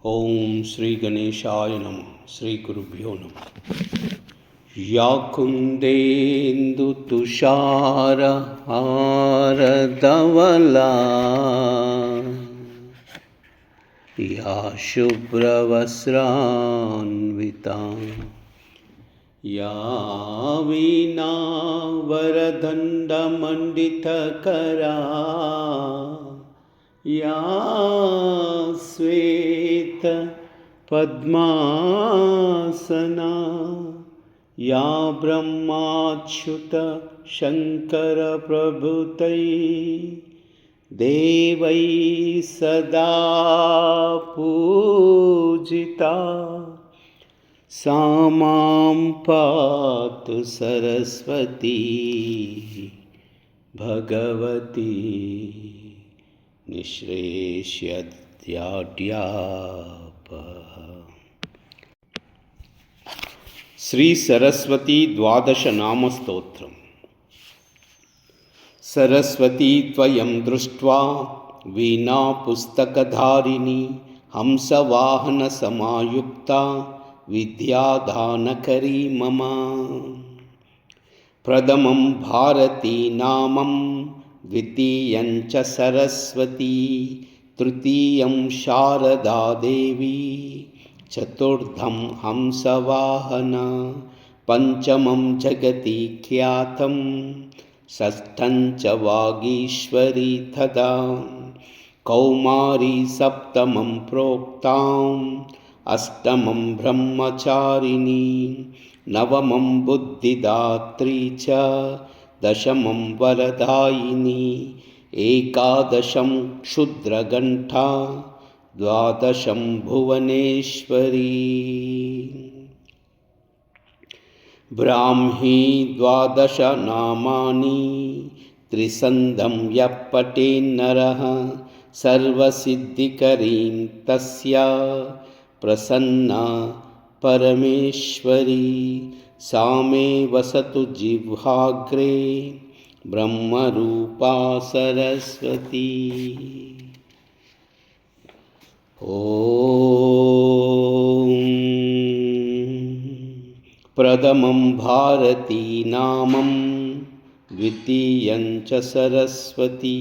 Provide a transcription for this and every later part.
ओम श्री गणेशाय नमः। श्री गुरुभ्यो नमः। या कुंदेन्दु तुषार हारधवला या शुभ्रवस्त्रान्विता या वीणा वरदण्डमण्डितकरा या श्वेत पद्मासना या ब्रह्माच्युत शंकर प्रभृतै देवै सदा पूजिता सा मां पातु सरस्वती भगवती निःश्रेष्यद्याड्यापः। श्री सरस्वती द्वादश नाम स्तोत्रम्। सरस्वती त्वयं दृष्ट्वा वीणा पुस्तकधारिणी हंसवाहन समायुक्ता विद्यादानकरी मम। प्रथमं भारती नामं द्वितीयं च सरस्वती तृतीयं शारदा देवी चतुर्थं हंसवाहन पंचमं जगति ख्यातं षष्ठं च वागीश्वरी तथा कौमारी सप्तमं प्रोक्ताम् अष्टमं ब्रह्मचारिणी नवमं बुद्धिदात्री च दशमं वरदायिनी एकादशं क्षुद्रघण्टा द्वादशं भुवनेश्वरी। ब्राह्मी द्वादश नामानि त्रिसन्धं यः पठेन्नरः सर्वसिद्धिकरीं तस्या प्रसन्ना परमेश्वरी सा मे वसतु जिह्वाग्रे ब्रह्मरूपा सरस्वती। ॐ प्रथमं भारती नामं द्वितीयं च सरस्वती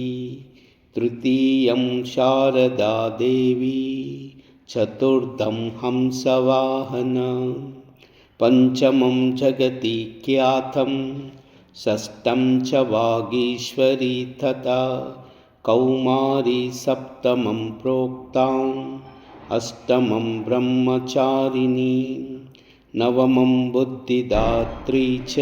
तृतीयं शारदा देवी चतुर्थं हंसवाहन पंचमं जगति ख्यातं षष्ठं च वागीश्वरी तथा कौमारी सप्तमं प्रोक्ताम् अष्टमं ब्रह्मचारिणी नवमं बुद्धिदात्री च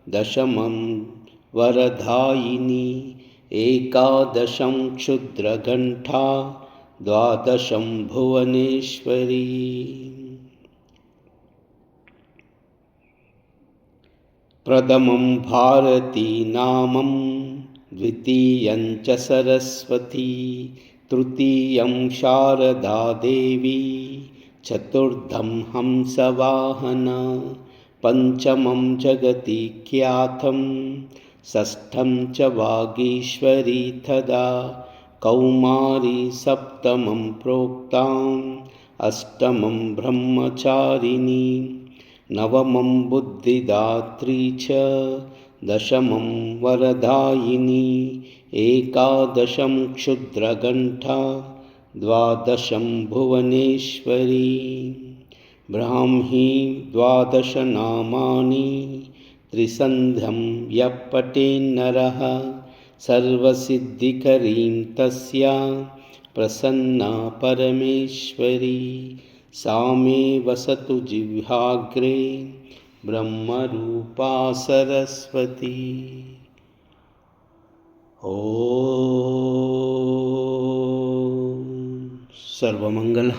दशमं वरदायिनी एकादशं क्षुद्रघण्टा द्वादशं भुवनेश्वरी। प्रथमं भारती नामं द्वितीयं च सरस्वती तृतीयं शारदा देवी चतुर्थं हंसवाहन पंचमं जगति ख्यातं षष्ठं च वागीश्वरी तथा कौमारी सप्तमं प्रोक्ताम् अष्टमं ब्रह्मचारिणी नवमं बुद्धिदात्री च दशमं वरदायिनी एकादशं क्षुद्रघण्टा द्वादशं भुवनेश्वरी। ब्राह्मी द्वादश नामानि त्रिसन्ध्यं यः पठेन्नरः सर्वसिद्धिकरीं तस्या प्रसन्ना परमेश्वरी सा मे वसतु जिह्वाग्रे ब्रह्मरूपा सरस्वती। ॐ सर्वमंगल।